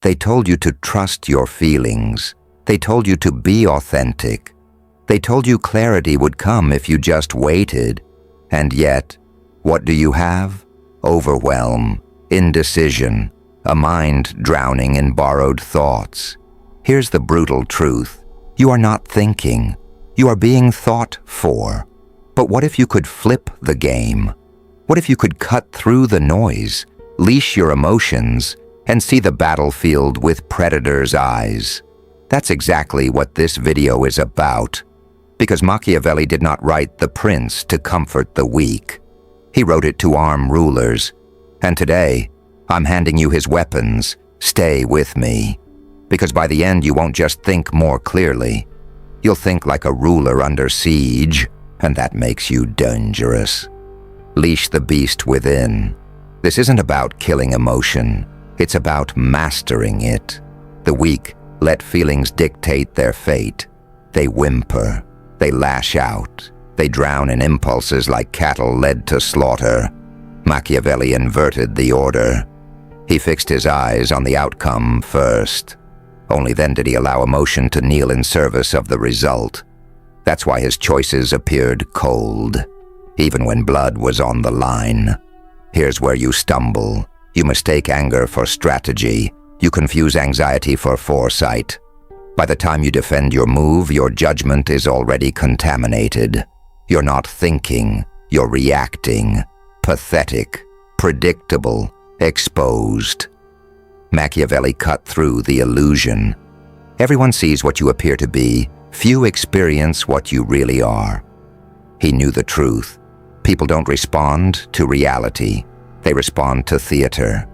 They told you to trust your feelings. They told you to be authentic. They told you clarity would come if you just waited. And yet, what do you have? Overwhelm, indecision, a mind drowning in borrowed thoughts. Here's the brutal truth. You are not thinking. You are being thought for. But what if you could flip the game? What if you could cut through the noise, leash your emotions, and see the battlefield with predator's eyes? That's exactly what this video is about. Because Machiavelli did not write The Prince to comfort the weak. He wrote it to arm rulers. And today, I'm handing you his weapons. Stay with me. Because by the end, you won't just think more clearly. You'll think like a ruler under siege, and that makes you dangerous. Leash the beast within. This isn't about killing emotion. It's about mastering it. The weak let feelings dictate their fate. They whimper. They lash out. They drown in impulses like cattle led to slaughter. Machiavelli inverted the order. He fixed his eyes on the outcome first. Only then did he allow emotion to kneel in service of the result. That's why his choices appeared cold, even when blood was on the line. Here's where you stumble. You mistake anger for strategy. You confuse anxiety for foresight. By the time you defend your move, your judgment is already contaminated. You're not thinking, you're reacting. Pathetic, predictable, exposed. Machiavelli cut through the illusion. Everyone sees what you appear to be. Few experience what you really are. He knew the truth. People don't respond to reality. They respond to theater.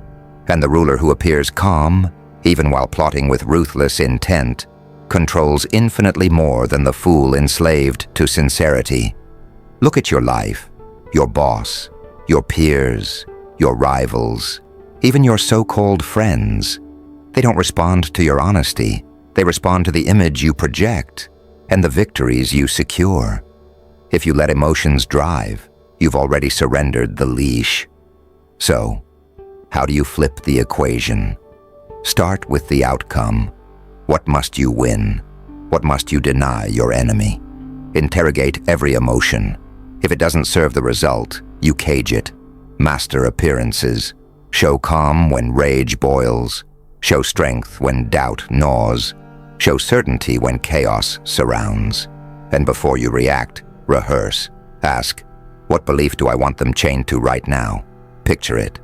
And the ruler who appears calm, even while plotting with ruthless intent, controls infinitely more than the fool enslaved to sincerity. Look at your life, your boss, your peers, your rivals, even your so-called friends. They don't respond to your honesty. They respond to the image you project and the victories you secure. If you let emotions drive, you've already surrendered the leash. So, how do you flip the equation? Start with the outcome. What must you win? What must you deny your enemy? Interrogate every emotion. If it doesn't serve the result, you cage it. Master appearances. Show calm when rage boils. Show strength when doubt gnaws. Show certainty when chaos surrounds. And before you react, rehearse. Ask, what belief do I want them chained to right now? Picture it.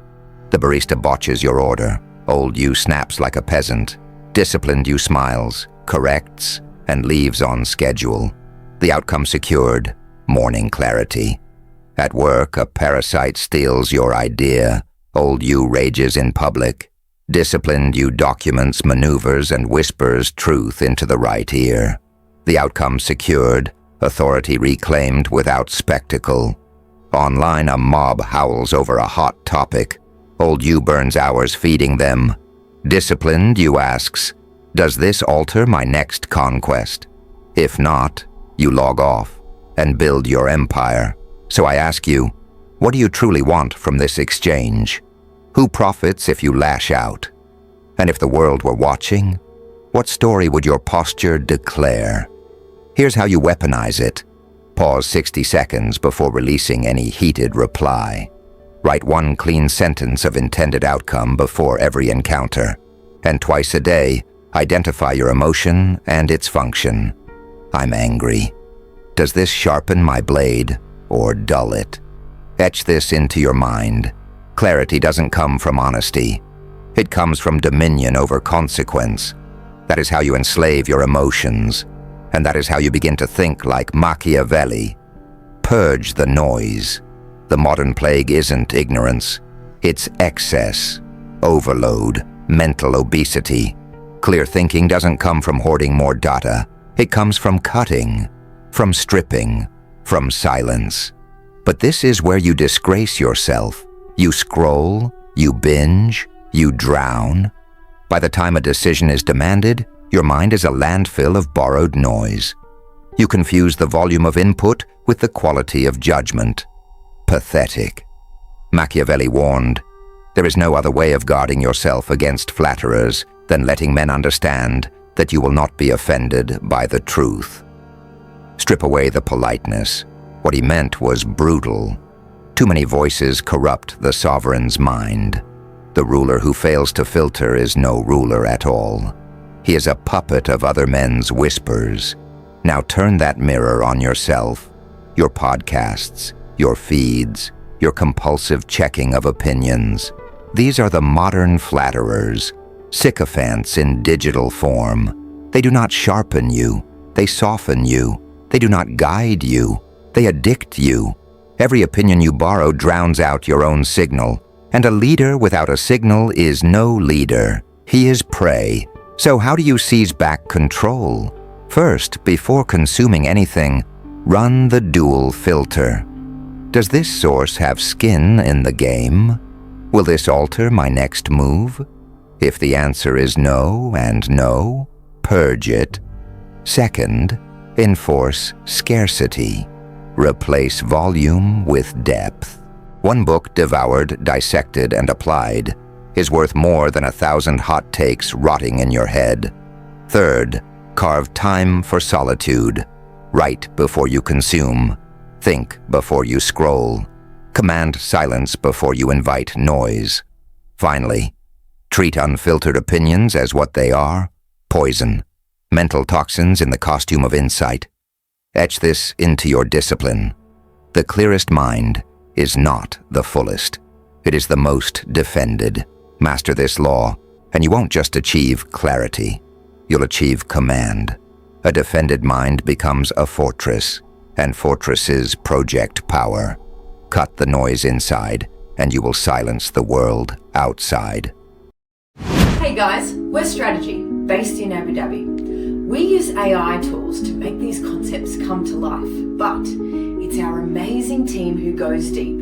The barista botches your order. Old you snaps like a peasant. Disciplined you smiles, corrects, and leaves on schedule. The outcome secured, morning clarity. At work, a parasite steals your idea. Old you rages in public. Disciplined you documents, maneuvers, and whispers truth into the right ear. The outcome secured, authority reclaimed without spectacle. Online, a mob howls over a hot topic. Old you burns hours feeding them. Disciplined you asks, does this alter my next conquest? If not, you log off and build your empire. So I ask you, what do you truly want from this exchange? Who profits if you lash out? And if the world were watching, what story would your posture declare? Here's how you weaponize it. Pause 60 seconds before releasing any heated reply. Write one clean sentence of intended outcome before every encounter. And twice a day, identify your emotion and its function. I'm angry. Does this sharpen my blade or dull it? Etch this into your mind. Clarity doesn't come from honesty. It comes from dominion over consequence. That is how you enslave your emotions. And that is how you begin to think like Machiavelli. Purge the noise. The modern plague isn't ignorance. It's excess, overload, mental obesity. Clear thinking doesn't come from hoarding more data. It comes from cutting, from stripping, from silence. But this is where you disgrace yourself. You scroll, you binge, you drown. By the time a decision is demanded, your mind is a landfill of borrowed noise. You confuse the volume of input with the quality of judgment. Pathetic. Machiavelli warned, there is no other way of guarding yourself against flatterers than letting men understand that you will not be offended by the truth. Strip away the politeness. What he meant was brutal. Too many voices corrupt the sovereign's mind. The ruler who fails to filter is no ruler at all. He is a puppet of other men's whispers. Now turn that mirror on yourself, your podcasts, your feeds, your compulsive checking of opinions. These are the modern flatterers, sycophants in digital form. They do not sharpen you, they soften you. They do not guide you, they addict you. Every opinion you borrow drowns out your own signal, and a leader without a signal is no leader. He is prey. So how do you seize back control? First, before consuming anything, run the dual filter. Does this source have skin in the game? Will this alter my next move? If the answer is no and no, purge it. Second, enforce scarcity. Replace volume with depth. One book devoured, dissected, and applied is worth more than 1,000 hot takes rotting in your head. Third, carve time for solitude. Write before you consume. Think before you scroll. Command silence before you invite noise. Finally, treat unfiltered opinions as what they are: poison. Mental toxins in the costume of insight. Etch this into your discipline. The clearest mind is not the fullest. It is the most defended. Master this law, and you won't just achieve clarity. You'll achieve command. A defended mind becomes a fortress, and fortresses project power. Cut the noise inside, and you will silence the world outside. Hey guys, we're Strategy, based in Abu Dhabi. We use AI tools to make these concepts come to life, but it's our amazing team who goes deep,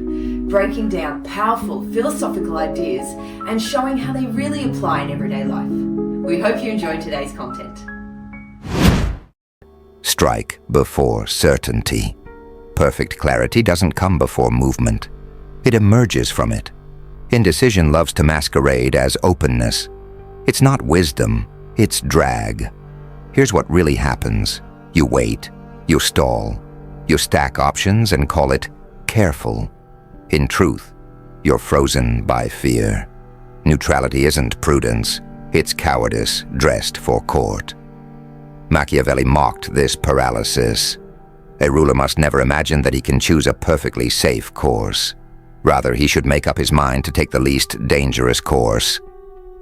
breaking down powerful philosophical ideas and showing how they really apply in everyday life. We hope you enjoyed today's content. Strike before certainty. Perfect clarity doesn't come before movement. It emerges from it. Indecision loves to masquerade as openness. It's not wisdom, it's drag. Here's what really happens. You wait, you stall, you stack options and call it careful. In truth, you're frozen by fear. Neutrality isn't prudence, it's cowardice dressed for court. Machiavelli mocked this paralysis. A ruler must never imagine that he can choose a perfectly safe course. Rather, he should make up his mind to take the least dangerous course.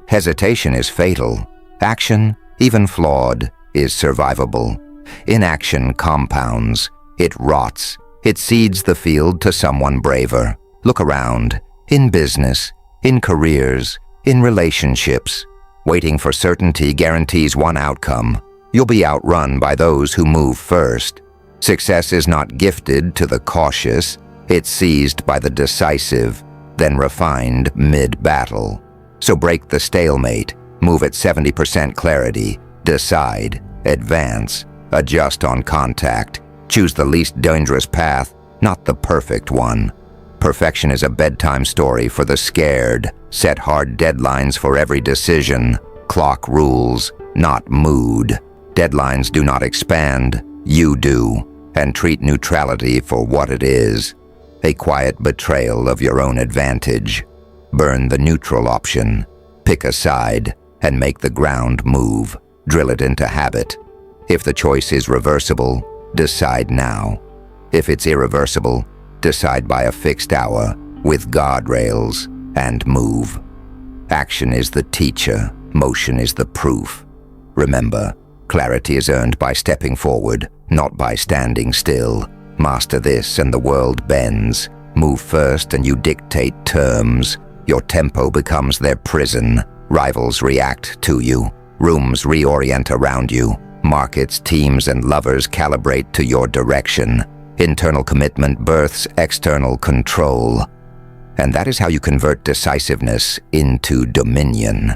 Hesitation is fatal. Action, even flawed, is survivable. Inaction compounds. It rots. It cedes the field to someone braver. Look around. In business, in careers, in relationships. Waiting for certainty guarantees one outcome. You'll be outrun by those who move first. Success is not gifted to the cautious. It's seized by the decisive, then refined mid-battle. So break the stalemate. Move at 70% clarity. Decide, advance, adjust on contact. Choose the least dangerous path, not the perfect one. Perfection is a bedtime story for the scared. Set hard deadlines for every decision. Clock rules, not mood. Deadlines do not expand, you do. And treat neutrality for what it is. A quiet betrayal of your own advantage. Burn the neutral option. Pick a side and make the ground move. Drill it into habit. If the choice is reversible, decide now. If it's irreversible, decide by a fixed hour, with guardrails, and move. Action is the teacher, motion is the proof. Remember, clarity is earned by stepping forward, not by standing still. Master this and the world bends. Move first and you dictate terms. Your tempo becomes their prison. Rivals react to you. Rooms reorient around you. Markets, teams, and lovers calibrate to your direction. Internal commitment births external control. And that is how you convert decisiveness into dominion.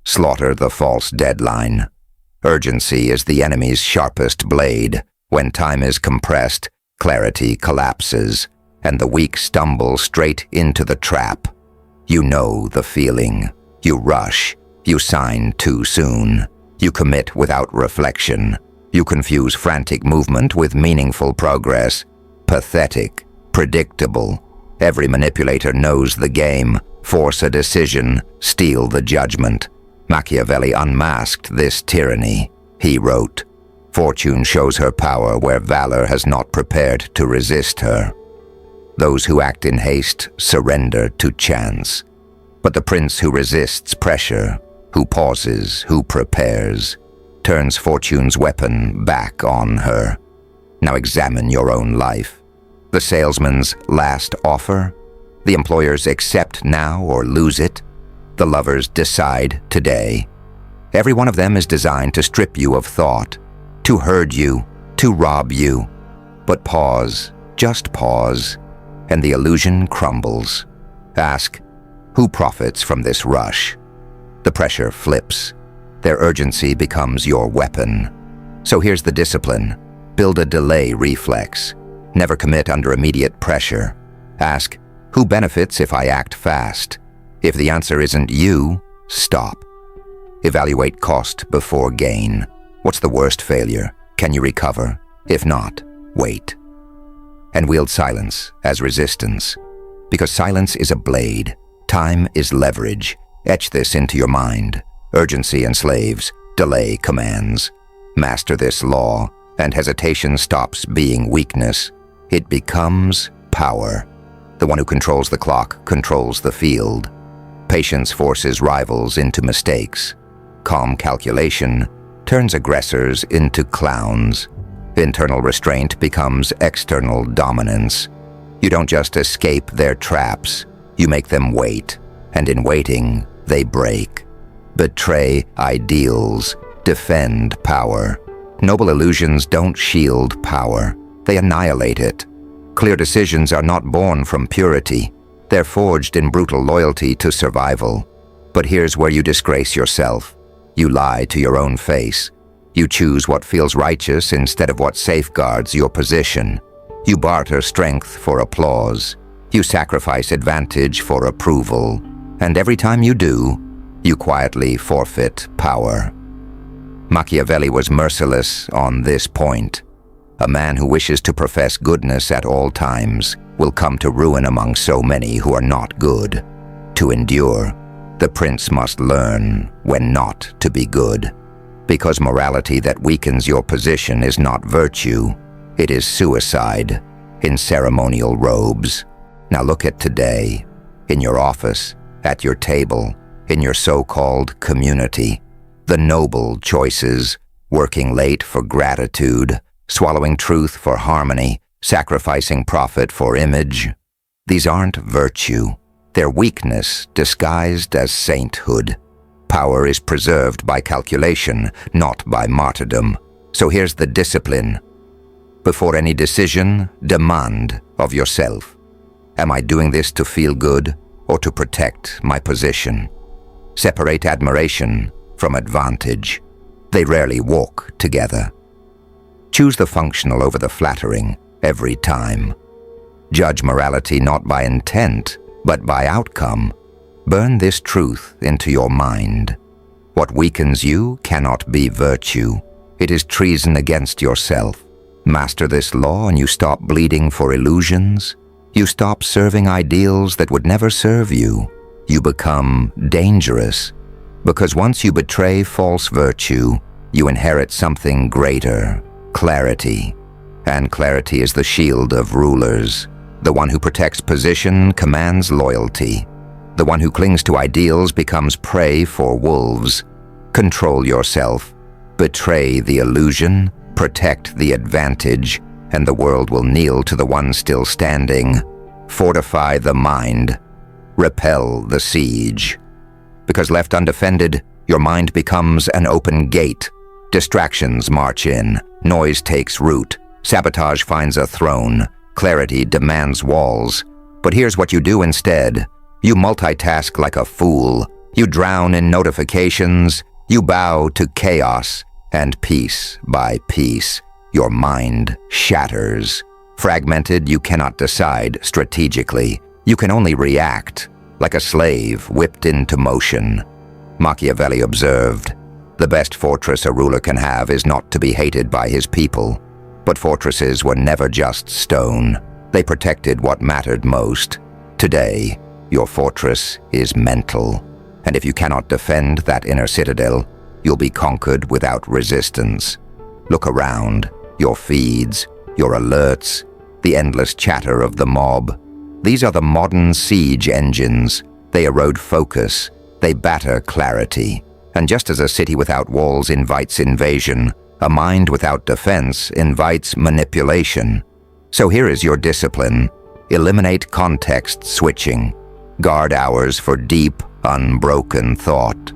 Slaughter the false deadline. Urgency is the enemy's sharpest blade. When time is compressed, clarity collapses, and the weak stumble straight into the trap. You know the feeling. You rush. You sign too soon. You commit without reflection. You confuse frantic movement with meaningful progress. Pathetic, predictable. Every manipulator knows the game. Force a decision, steal the judgment. Machiavelli unmasked this tyranny. He wrote, "Fortune shows her power where valor has not prepared to resist her. Those who act in haste surrender to chance. But the prince who resists pressure, who pauses, who prepares, turns fortune's weapon back on her." Now examine your own life. The salesman's last offer, the employer's accept now or lose it, the lover's decide today. Every one of them is designed to strip you of thought, to herd you, to rob you. But pause, just pause, and the illusion crumbles. Ask, who profits from this rush? The pressure flips. Their urgency becomes your weapon. So here's the discipline. Build a delay reflex. Never commit under immediate pressure. Ask, who benefits if I act fast? If the answer isn't you, stop. Evaluate cost before gain. What's the worst failure? Can you recover? If not, wait. And wield silence as resistance. Because silence is a blade. Time is leverage. Etch this into your mind. Urgency enslaves, delay commands. Master this law, and hesitation stops being weakness. It becomes power. The one who controls the clock controls the field. Patience forces rivals into mistakes. Calm calculation turns aggressors into clowns. Internal restraint becomes external dominance. You don't just escape their traps, you make them wait, and in waiting, they break. Betray ideals, defend power. Noble illusions don't shield power, they annihilate it. Clear decisions are not born from purity. They're forged in brutal loyalty to survival. But here's where you disgrace yourself. You lie to your own face. You choose what feels righteous instead of what safeguards your position. You barter strength for applause. You sacrifice advantage for approval. And every time you do, you quietly forfeit power. Machiavelli was merciless on this point. A man who wishes to profess goodness at all times will come to ruin among so many who are not good. To endure, the prince must learn when not to be good. Because morality that weakens your position is not virtue, it is suicide in ceremonial robes. Now look at today, in your office, at your table, in your so-called community. The noble choices, working late for gratitude, swallowing truth for harmony, sacrificing profit for image. These aren't virtue. They're weakness disguised as sainthood. Power is preserved by calculation, not by martyrdom. So here's the discipline. Before any decision, demand of yourself. Am I doing this to feel good or to protect my position? Separate admiration from advantage. They rarely walk together. Choose the functional over the flattering every time. Judge morality not by intent, but by outcome. Burn this truth into your mind. What weakens you cannot be virtue. It is treason against yourself. Master this law and you stop bleeding for illusions. You stop serving ideals that would never serve you. You become dangerous. Because once you betray false virtue, you inherit something greater, clarity. And clarity is the shield of rulers. The one who protects position commands loyalty. The one who clings to ideals becomes prey for wolves. Control yourself. Betray the illusion. Protect the advantage. And the world will kneel to the one still standing. Fortify the mind. Repel the siege. Because left undefended, your mind becomes an open gate. Distractions march in. Noise takes root. Sabotage finds a throne. Clarity demands walls. But here's what you do instead. You multitask like a fool. You drown in notifications. You bow to chaos. And piece by piece, your mind shatters. Fragmented, you cannot decide strategically. You can only react, like a slave whipped into motion. Machiavelli observed, "The best fortress a ruler can have is not to be hated by his people." But fortresses were never just stone. They protected what mattered most. Today, your fortress is mental. And if you cannot defend that inner citadel, you'll be conquered without resistance. Look around, your feeds, your alerts, the endless chatter of the mob. These are the modern siege engines. They erode focus. They batter clarity. And just as a city without walls invites invasion, a mind without defense invites manipulation. So here is your discipline. Eliminate context switching. Guard hours for deep, unbroken thought.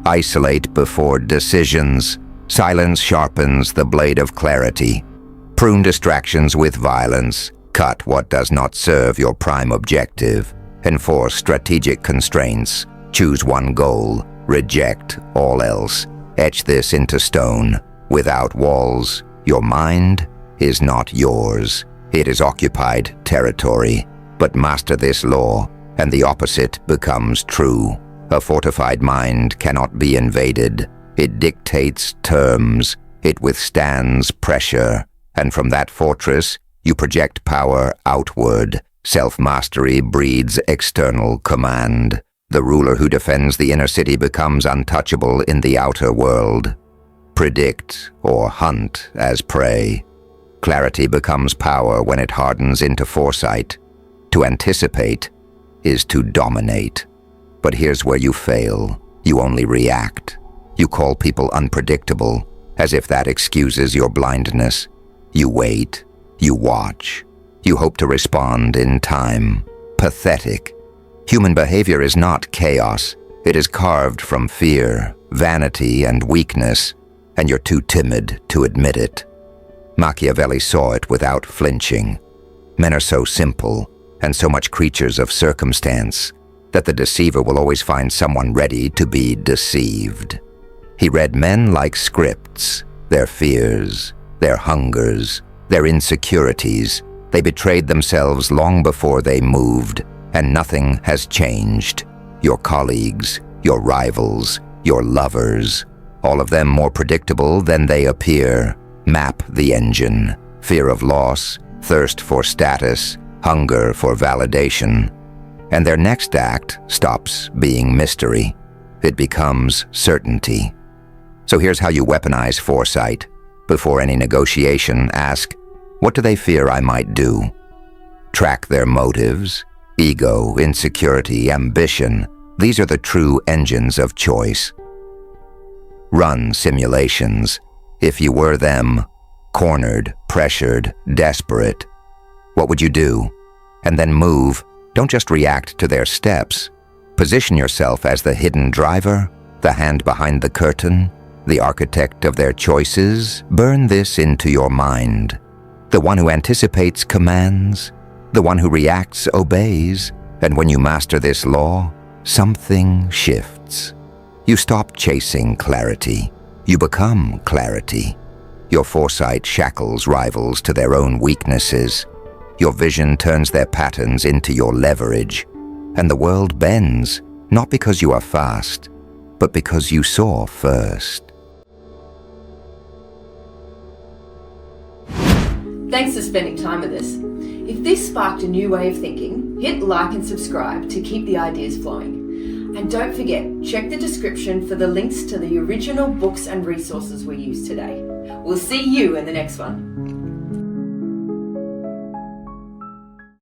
Isolate before decisions. Silence sharpens the blade of clarity. Prune distractions with violence. Cut what does not serve your prime objective. Enforce strategic constraints. Choose one goal. Reject all else. Etch this into stone. Without walls, your mind is not yours. It is occupied territory. But master this law, and the opposite becomes true. A fortified mind cannot be invaded. It dictates terms. It withstands pressure. And from that fortress, you project power outward. Self-mastery breeds external command. The ruler who defends the inner city becomes untouchable in the outer world. Predict or hunt as prey. Clarity becomes power when it hardens into foresight. To anticipate is to dominate. But here's where you fail. You only react. You call people unpredictable, as if that excuses your blindness. You wait. You watch. You hope to respond in time. Pathetic. Human behavior is not chaos. It is carved from fear, vanity, and weakness, and you're too timid to admit it. Machiavelli saw it without flinching. Men are so simple, and so much creatures of circumstance, that the deceiver will always find someone ready to be deceived. He read men like scripts, their fears, their hungers, their insecurities. They betrayed themselves long before they moved, and nothing has changed. Your colleagues, your rivals, your lovers, all of them more predictable than they appear. Map the engine. Fear of loss, thirst for status, hunger for validation. And their next act stops being mystery. It becomes certainty. So here's how you weaponize foresight. Before any negotiation, ask, what do they fear I might do? Track their motives. Ego, insecurity, ambition. These are the true engines of choice. Run simulations. If you were them, cornered, pressured, desperate, what would you do? And then move. Don't just react to their steps. Position yourself as the hidden driver, the hand behind the curtain, the architect of their choices. Burn this into your mind. The one who anticipates commands, the one who reacts obeys, and when you master this law, something shifts. You stop chasing clarity. You become clarity. Your foresight shackles rivals to their own weaknesses. Your vision turns their patterns into your leverage. And the world bends, not because you are fast, but because you saw first. Thanks for spending time with us. If this sparked a new way of thinking, hit like and subscribe to keep the ideas flowing. And don't forget, check the description for the links to the original books and resources we used today. We'll see you in the next one.